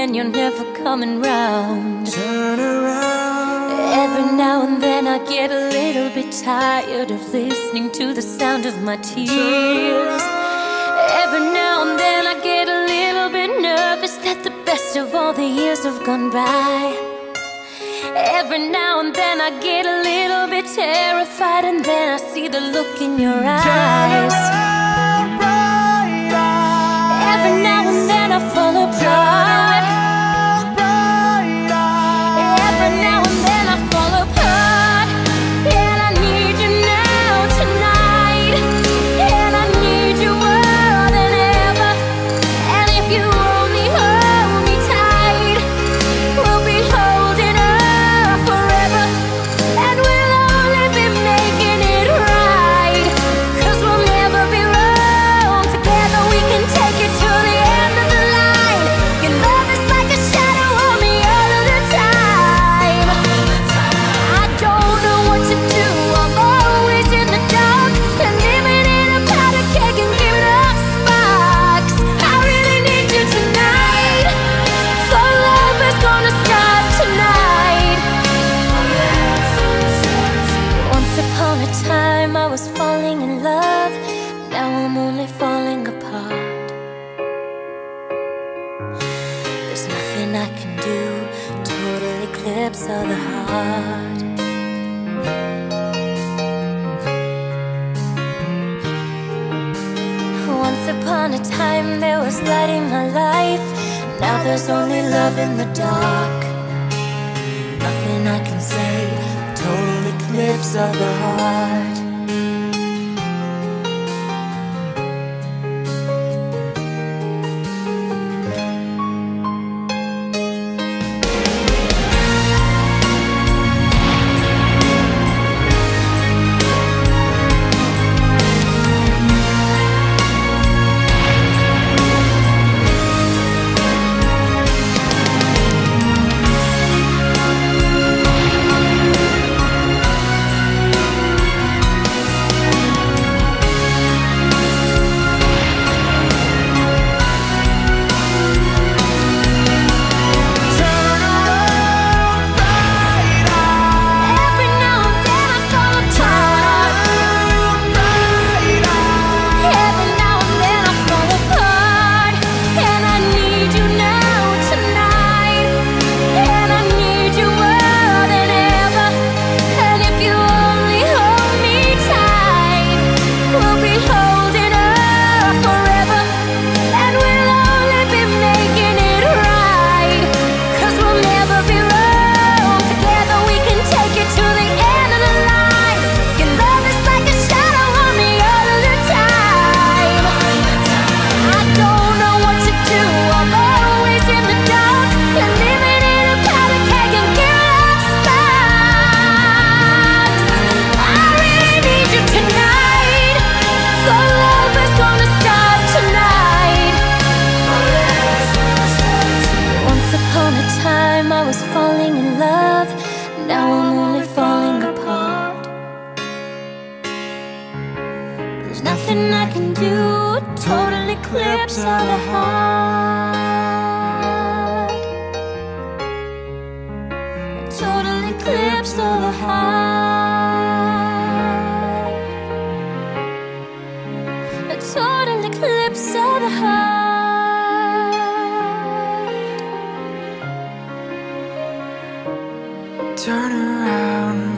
and you're never coming round. Turn around. Every now and then I get a little bit tired of listening to the sound of my tears. Every now and then I get a little bit nervous that the best of all the years have gone by. Every now and then I get a little bit terrified, and then I see the look in your eyes. Every now and then I fall apart. Every now and then I fall apart. And I need you now tonight. And I need you more than ever. And if you only hold me tight, we'll be holding up forever. And we'll only be making it right, 'cause we'll never be wrong. Together we can take it to the end of the line. Your love is like a shadow on me all of the time. I don't know what to do, I'm always in the dark. And living in a powder keg and giving off sparks. I really need you tonight, for love is gonna start tonight. Once upon a time I was falling in love, now I'm only falling apart. There's nothing I can do, total eclipse of the heart. Once upon a time there was light in my life, now there's only love in the dark. Nothing I can say, total eclipse of the heart. I was falling in love, now I'm only falling apart. There's nothing I can do, total eclipse of the heart. A total eclipse of the heart. A total eclipse of the heart. Turn around.